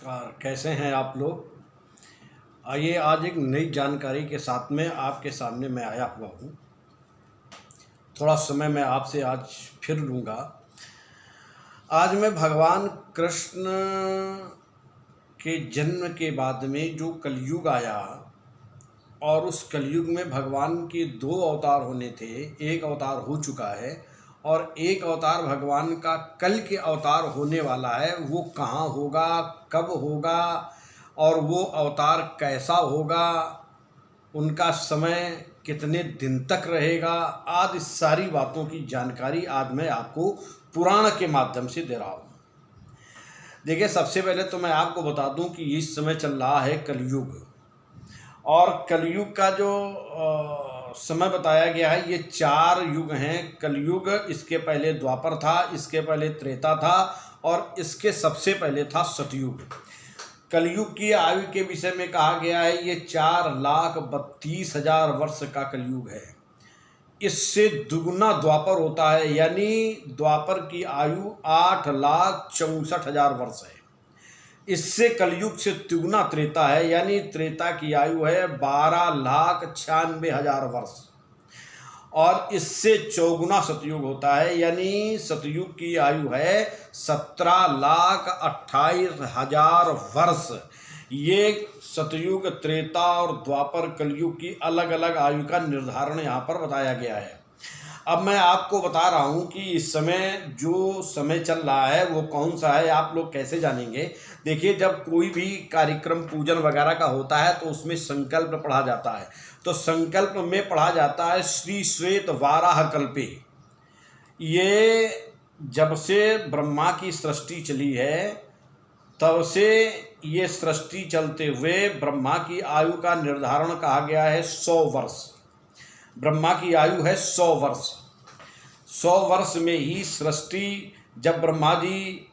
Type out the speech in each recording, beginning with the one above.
नमस्कार। कैसे हैं आप लोग। आइए आज एक नई जानकारी के साथ में आपके सामने मैं आया हुआ हूँ। थोड़ा समय मैं आपसे आज फिर लूँगा। आज मैं भगवान कृष्ण के जन्म के बाद में जो कलयुग आया और उस कलयुग में भगवान के दो अवतार होने थे। एक अवतार हो चुका है और एक अवतार भगवान का कल के अवतार होने वाला है। वो कहाँ होगा, कब होगा और वो अवतार कैसा होगा, उनका समय कितने दिन तक रहेगा, आदि सारी बातों की जानकारी आज मैं आपको पुराण के माध्यम से दे रहा हूँ। देखिए, सबसे पहले तो मैं आपको बता दूं कि इस समय चल रहा है कलयुग, और कलयुग का जो समय बताया गया है, ये 4 युग हैं। कलयुग, इसके पहले द्वापर था, इसके पहले त्रेता था और इसके सबसे पहले था सतयुग। कलयुग की आयु के विषय में कहा गया है ये 4,32,000 वर्ष का कलयुग है। इससे दुगुना द्वापर होता है, यानी द्वापर की आयु 8,64,000 वर्ष है। इससे कलयुग से तिगुना त्रेता है, यानी त्रेता की आयु है 12,96,000 वर्ष। और इससे चौगुना सतयुग होता है, यानी सतयुग की आयु है 17,28,000 वर्ष। ये सतयुग, त्रेता और द्वापर, कलयुग की अलग अलग आयु का निर्धारण यहाँ पर बताया गया है। अब मैं आपको बता रहा हूँ कि इस समय जो समय चल रहा है वो कौन सा है, आप लोग कैसे जानेंगे। देखिए, जब कोई भी कार्यक्रम पूजन वगैरह का होता है तो उसमें संकल्प पढ़ा जाता है। तो संकल्प में पढ़ा जाता है श्री श्वेत वाराह कल्पे। ये जब से ब्रह्मा की सृष्टि चली है तब से ये सृष्टि चलते हुए ब्रह्मा की आयु का निर्धारण कहा गया है 100 वर्ष। ब्रह्मा की आयु है 100 वर्ष। 100 वर्ष में ही सृष्टि, जब ब्रह्मा जी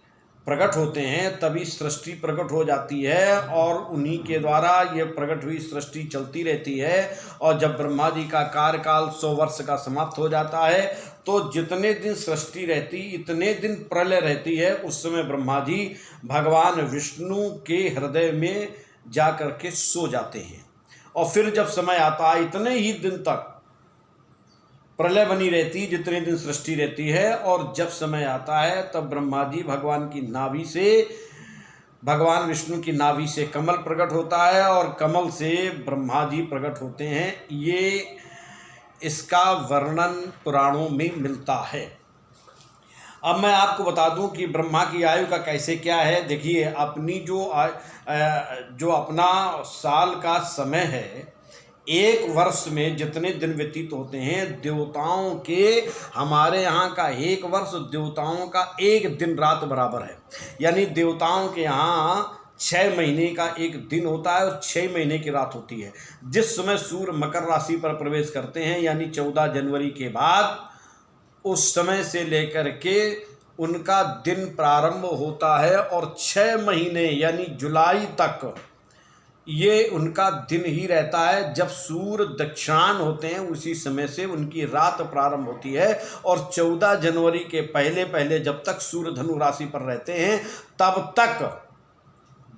प्रकट होते हैं तभी सृष्टि प्रकट हो जाती है और उन्हीं के द्वारा ये प्रकट हुई सृष्टि चलती रहती है। और जब ब्रह्मा जी का कार्यकाल 100 वर्ष का समाप्त हो जाता है तो जितने दिन सृष्टि रहती, इतने दिन प्रलय रहती है। उस समय ब्रह्मा जी भगवान विष्णु के हृदय में जा कर के सो जाते हैं और फिर जब समय आता है इतने ही दिन तक प्रलय बनी रहती, जितने दिन सृष्टि रहती है। और जब समय आता है तब ब्रह्मा जी भगवान की नाभि से, भगवान विष्णु की नाभि से कमल प्रकट होता है और कमल से ब्रह्मा जी प्रकट होते हैं। ये इसका वर्णन पुराणों में मिलता है। अब मैं आपको बता दूं कि ब्रह्मा की आयु का कैसे क्या है। देखिए, अपनी जो अपना साल का समय है, एक वर्ष में जितने दिन व्यतीत होते हैं, देवताओं के, हमारे यहाँ का एक वर्ष देवताओं का एक दिन रात बराबर है। यानी देवताओं के यहाँ 6 महीने का एक दिन होता है और 6 महीने की रात होती है। जिस समय सूर्य मकर राशि पर प्रवेश करते हैं, यानी 14 जनवरी के बाद, उस समय से लेकर के उनका दिन प्रारंभ होता है और 6 महीने यानी जुलाई तक ये उनका दिन ही रहता है। जब सूर्य दक्षिणायन होते हैं उसी समय से उनकी रात प्रारंभ होती है। और 14 जनवरी के पहले पहले जब तक सूर्य धनु राशि पर रहते हैं तब तक,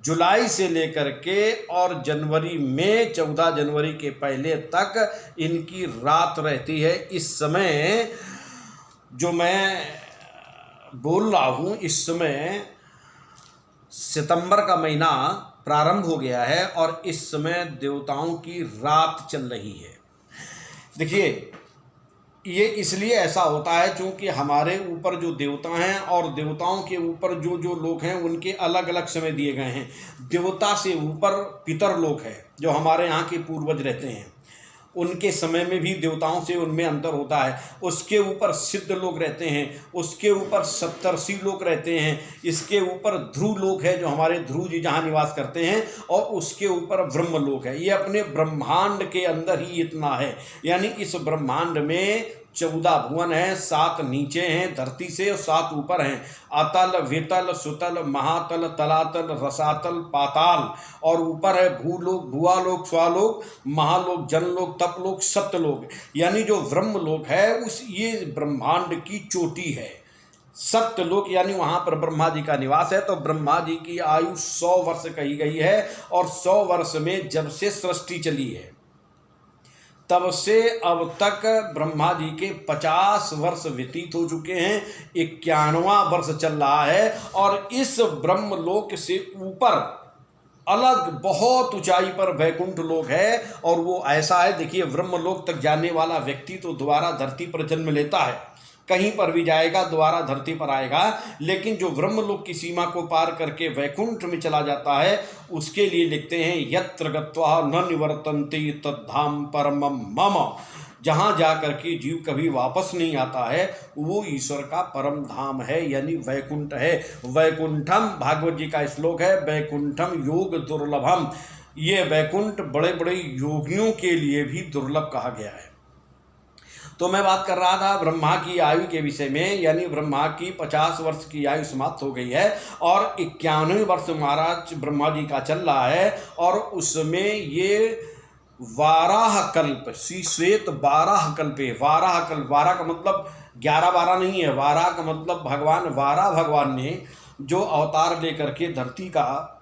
जुलाई से लेकर के और जनवरी में 14 जनवरी के पहले तक इनकी रात रहती है। इस समय जो मैं बोल रहा हूँ, इस समय सितंबर का महीना प्रारंभ हो गया है और इस समय देवताओं की रात चल रही है। देखिए, ये इसलिए ऐसा होता है क्योंकि हमारे ऊपर जो देवता हैं और देवताओं के ऊपर जो जो लोग हैं उनके अलग अलग समय दिए गए हैं। देवता से ऊपर पितर लोग हैं जो हमारे यहाँ के पूर्वज रहते हैं, उनके समय में भी देवताओं से उनमें अंतर होता है। उसके ऊपर सिद्ध लोग रहते हैं, उसके ऊपर सप्तर्षि लोग रहते हैं, इसके ऊपर ध्रुव लोग हैं जो हमारे ध्रुव जी जहाँ निवास करते हैं, और उसके ऊपर ब्रह्म लोग है। ये अपने ब्रह्मांड के अंदर ही इतना है। यानी इस ब्रह्मांड में 14 भुवन हैं, 7 नीचे हैं धरती से और 7 ऊपर हैं। अतल, वितल, सुतल, महातल, तलातल, रसातल, पाताल, और ऊपर है भूलोक, भुआलोक, स्वालोक, महालोक, जनलोक, तपलोक, सत्यलोक। यानी जो ब्रह्म लोक है उस ये ब्रह्मांड की चोटी है। सत्यलोक यानी वहां पर ब्रह्मा जी का निवास है। तो ब्रह्मा जी की आयु 100 वर्ष कही गई है और 100 वर्ष में जब से सृष्टि चली है तब से अब तक ब्रह्मा जी के 50 वर्ष व्यतीत हो चुके हैं। 91वां वर्ष चल रहा है और इस ब्रह्मलोक से ऊपर अलग बहुत ऊंचाई पर वैकुंठ लोक है। और वो ऐसा है, देखिए, ब्रह्मलोक तक जाने वाला व्यक्ति तो दोबारा धरती पर जन्म लेता है, कहीं पर भी जाएगा दोबारा धरती पर आएगा, लेकिन जो ब्रह्मलोक की सीमा को पार करके वैकुंठ में चला जाता है उसके लिए लिखते हैं यत्र गत्वा न निवर्तन्ते तद्धाम परमम मम। जहाँ जा करके जीव कभी वापस नहीं आता है वो ईश्वर का परम धाम है, यानी वैकुंठ है। वैकुंठम, भागवत जी का श्लोक है, वैकुंठम योग दुर्लभम। ये वैकुंठ बड़े बड़े योगियों के लिए भी दुर्लभ कहा गया है। तो मैं बात कर रहा था ब्रह्मा की आयु के विषय में, यानी ब्रह्मा की 50 वर्ष की आयु समाप्त हो गई है और 91वें वर्ष महाराज ब्रह्मा जी का चल रहा है। और उसमें ये वाराह कल्प, श्वेत वाराह कल्प है। वाराह कल्प, वाराह का मतलब 11-12 नहीं है, वाराह का मतलब भगवान वाराह भगवान ने जो अवतार लेकर के धरती का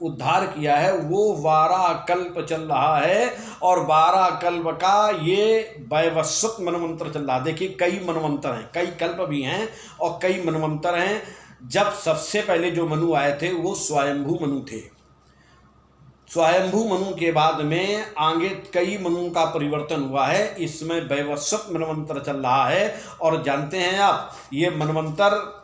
उद्धार किया है वो 12 कल्प चल रहा है। और 12 कल्प का ये वैवस्वत मनवंतर चल रहा है। देखिए, कई मनवंतर हैं, कई कल्प भी हैं और कई मनवंतर हैं। जब सबसे पहले जो मनु आए थे वो स्वयंभू मनु थे। स्वयंभू मनु के बाद में आगे कई मनु का परिवर्तन हुआ है। इसमें वैवस्वत मनवंतर चल रहा है। और जानते हैं आप, ये मनवंतर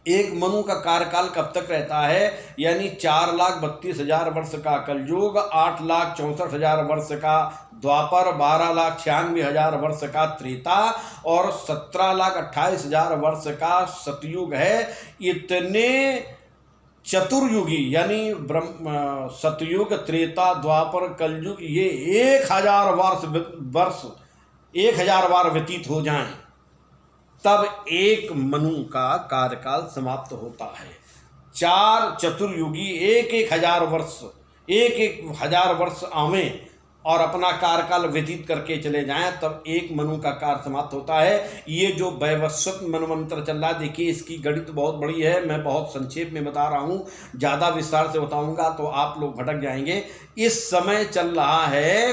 एक मनु का कार्यकाल कब तक रहता है, यानी 4,32,000 वर्ष का कलयुग, 8,64,000 वर्ष का द्वापर, 12,96,000 वर्ष का त्रेता और 17,28,000 वर्ष का सतयुग है। इतने चतुर्युगी यानी सतयुग, त्रेता, द्वापर, कलयुग, ये 1,000 बार व्यतीत हो जाएं तब एक मनु का कार्यकाल समाप्त होता है। 4 चतुर्युगी 1,000 वर्ष, 1,000 वर्ष आवें और अपना कार्यकाल व्यतीत करके चले जाएं तब एक मनु का कार्य समाप्त होता है। ये जो वैवस्वत मनवंतर चल रहा है, देखिए इसकी गणित बहुत बड़ी है, मैं बहुत संक्षेप में बता रहा हूँ, ज़्यादा विस्तार से बताऊँगा तो आप लोग भटक जाएंगे। इस समय चल रहा है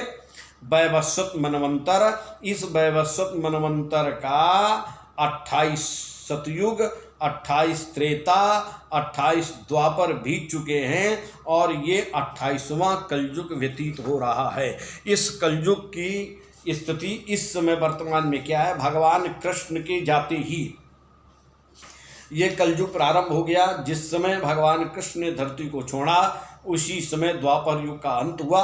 वैवस्वत मनवंतर। इस वैवस्वत मनवंतर का 28 सतयुग, 28 त्रेता, 28 द्वापर बीत चुके हैं और ये 28वां कलयुग व्यतीत हो रहा है। इस कलयुग की स्थिति इस समय वर्तमान में क्या है, भगवान कृष्ण के जाते ही ये कलयुग प्रारंभ हो गया। जिस समय भगवान कृष्ण ने धरती को छोड़ा उसी समय द्वापर युग का अंत हुआ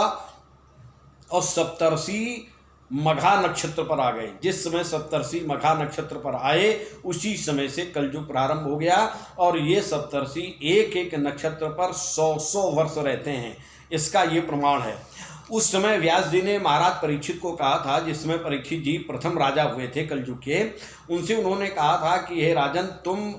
और सप्तर्षि मघा नक्षत्र पर आ गए। जिस समय सप्तर्षि मघा नक्षत्र पर आए उसी समय से कलयुग प्रारंभ हो गया। और ये सप्तर्षि एक एक नक्षत्र पर 100-100 वर्ष रहते हैं, इसका ये प्रमाण है। उस समय व्यास जी ने महाराज परीक्षित को कहा था, जिस समय परीक्षित जी प्रथम राजा हुए थे कलयुग के, उनसे उन्होंने कहा था कि हे राजन, तुम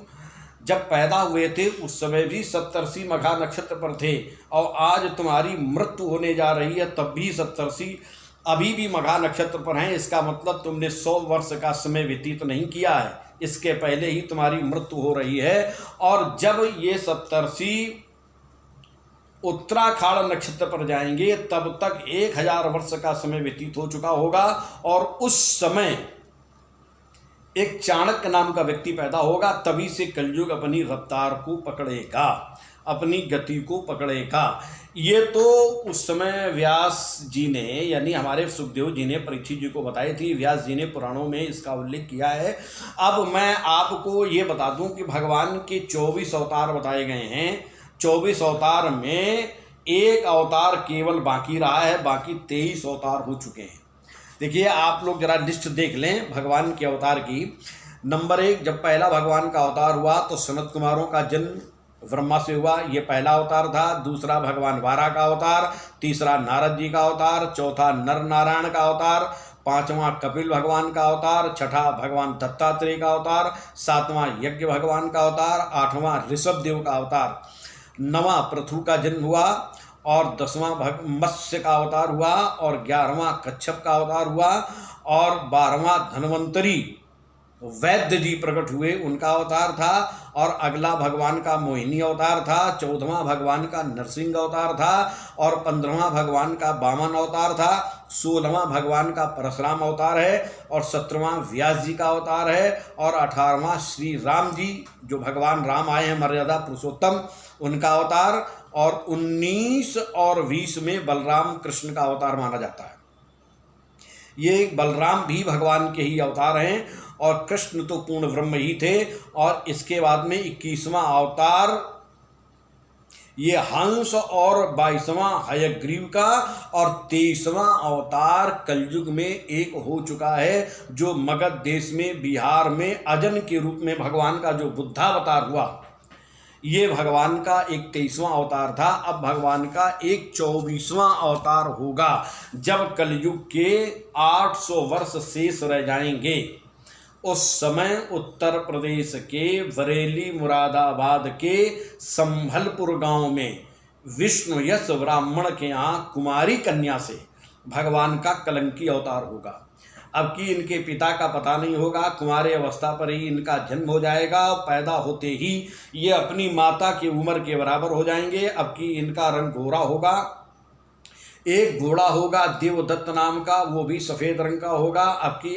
जब पैदा हुए थे उस समय भी सप्तर्षि मघा नक्षत्र पर थे और आज तुम्हारी मृत्यु होने जा रही है तब भी सप्तर्षि अभी भी मघा नक्षत्र पर हैं। इसका मतलब तुमने 100 वर्ष का समय व्यतीत नहीं किया है, इसके पहले ही तुम्हारी मृत्यु हो रही है। और जब ये सप्तर्षि उत्तराखाड़ नक्षत्र पर जाएंगे तब तक 1,000 वर्ष का समय व्यतीत हो चुका होगा और उस समय एक चाणक्य नाम का व्यक्ति पैदा होगा। तभी से कलयुग अपनी रफ्तार को पकड़ेगा, अपनी गति को पकड़ेगा। ये तो उस समय व्यास जी ने, यानी हमारे सुखदेव जी ने परीक्षित जी को बताई थी। व्यास जी ने पुराणों में इसका उल्लेख किया है। अब मैं आपको ये बता दूं कि भगवान के 24 अवतार बताए गए हैं। 24 अवतार में एक अवतार केवल बाकी रहा है, बाकी 23 अवतार हो चुके हैं। देखिए, आप लोग जरा लिस्ट देख लें भगवान के अवतार की। नंबर 1, जब पहला भगवान का अवतार हुआ तो सनत कुमारों का जन्म ब्रह्मा से हुआ, ये पहला अवतार था। दूसरा भगवान वारा का अवतार, तीसरा नारद जी का अवतार, चौथा नर नारायण का अवतार, पांचवां कपिल भगवान का अवतार, छठा भगवान दत्तात्रेय का अवतार, सातवां यज्ञ भगवान का अवतार, आठवां ऋषभ देव का अवतार, नवां पृथु का जन्म हुआ और 10वां मत्स्य का अवतार हुआ और 11वां कच्छप का अवतार हुआ और 12वां धन्वंतरी वैद्य जी प्रकट हुए, उनका अवतार था। और अगला भगवान का मोहिनी अवतार था, 14वां भगवान का नरसिंह अवतार था, और 15वां भगवान का वामन अवतार था, 16वां भगवान का परशुराम अवतार है, और 17वां व्यास जी का अवतार है, और 18वां श्री राम जी जो भगवान राम आए हैं मर्यादा पुरुषोत्तम, उनका अवतार, और 19 और 20 में बलराम कृष्ण का अवतार माना जाता है। ये बलराम भी भगवान के ही अवतार हैं, और कृष्ण तो पूर्ण ब्रह्म ही थे। और इसके बाद में 21वां अवतार ये हंस, और 22वां हयग्रीव का, और 23वां अवतार कलयुग में एक हो चुका है, जो मगध देश में बिहार में अजन के रूप में भगवान का जो बुद्धावतार हुआ, ये भगवान का एक 23वां अवतार था। अब भगवान का एक 24वां अवतार होगा, जब कलयुग के 800 वर्ष शेष रह जाएंगे। उस समय उत्तर प्रदेश के बरेली मुरादाबाद के संभलपुर गांव में विष्णु यश ब्राह्मण के यहाँ कुमारी कन्या से भगवान का कलंकी अवतार होगा। अब कि इनके पिता का पता नहीं होगा, कुमारी अवस्था पर ही इनका जन्म हो जाएगा। पैदा होते ही ये अपनी माता की उम्र के बराबर हो जाएंगे। अब कि इनका रंग गोरा होगा। एक घोड़ा होगा देवदत्त नाम का, वो भी सफ़ेद रंग का होगा। अब कि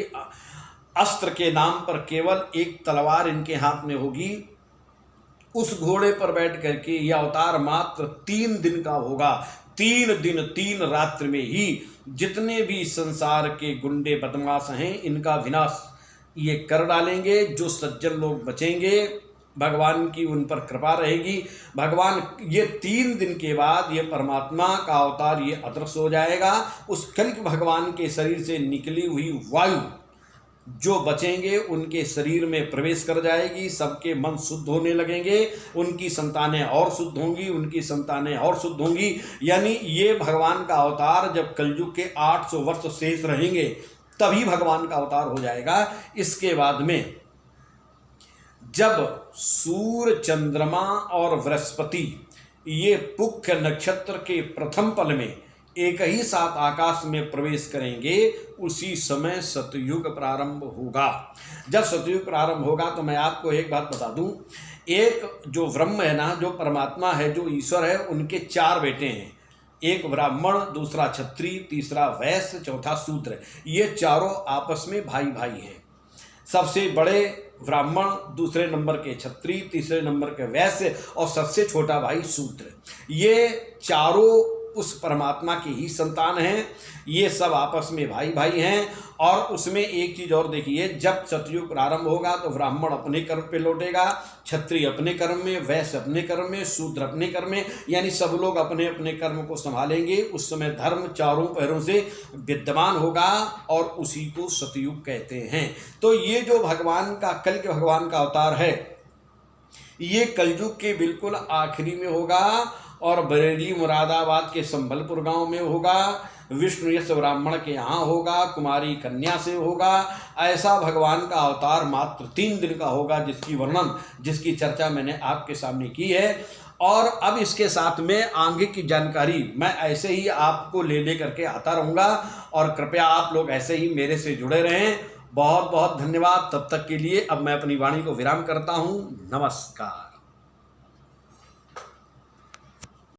अस्त्र के नाम पर केवल एक तलवार इनके हाथ में होगी। उस घोड़े पर बैठ करके यह अवतार मात्र 3 दिन का होगा। 3 दिन 3 रात्र में ही जितने भी संसार के गुंडे बदमाश हैं, इनका विनाश ये कर डालेंगे। जो सज्जन लोग बचेंगे, भगवान की उन पर कृपा रहेगी। भगवान ये 3 दिन के बाद ये परमात्मा का अवतार ये अदृश्य हो जाएगा। उस कल्कि भगवान के शरीर से निकली हुई वायु जो बचेंगे उनके शरीर में प्रवेश कर जाएगी। सबके मन शुद्ध होने लगेंगे, उनकी संतानें और शुद्ध होंगी, उनकी संतानें और शुद्ध होंगी। यानी ये भगवान का अवतार जब कलयुग के 800 वर्ष शेष रहेंगे तभी भगवान का अवतार हो जाएगा। इसके बाद में जब सूर्य, चंद्रमा और बृहस्पति ये पुख्य नक्षत्र के प्रथम पल में एक ही साथ आकाश में प्रवेश करेंगे, उसी समय सतयुग प्रारंभ होगा। जब सतयुग प्रारंभ होगा तो मैं आपको एक बात बता दूं, एक जो ब्रह्म है ना, जो परमात्मा है, जो ईश्वर है, उनके 4 बेटे हैं। एक ब्राह्मण, दूसरा क्षत्रिय, तीसरा वैश्य, चौथा शूद्र। ये चारों आपस में भाई भाई हैं। सबसे बड़े ब्राह्मण, दूसरे नंबर के क्षत्रिय, तीसरे नंबर के वैश्य, और सबसे छोटा भाई शूद्र। ये चारों उस परमात्मा की ही संतान हैं। ये सब आपस में भाई भाई हैं। और उसमें एक चीज़ और देखिए, जब सतयुग प्रारंभ होगा तो ब्राह्मण अपने कर्म पे लौटेगा, क्षत्रिय अपने कर्म में, वैश्य अपने कर्म में, शूद्र अपने कर्म में, यानी सब लोग अपने अपने कर्म को संभालेंगे। उस समय धर्म चारों पैरों से विद्यमान होगा और उसी को सतयुग कहते हैं। तो ये जो भगवान का कल के भगवान का अवतार है, ये कलयुग के बिल्कुल आखिरी में होगा और बरेली मुरादाबाद के संभलपुर गांव में होगा। विष्णु यश ब्राह्मण के यहाँ होगा, कुमारी कन्या से होगा। ऐसा भगवान का अवतार मात्र 3 दिन का होगा, जिसकी वर्णन, जिसकी चर्चा मैंने आपके सामने की है। और अब इसके साथ में आगे की जानकारी मैं ऐसे ही आपको ले करके आता रहूँगा, और कृपया आप लोग ऐसे ही मेरे से जुड़े रहें। बहुत बहुत धन्यवाद। तब तक के लिए अब मैं अपनी वाणी को विराम करता हूँ। नमस्कार।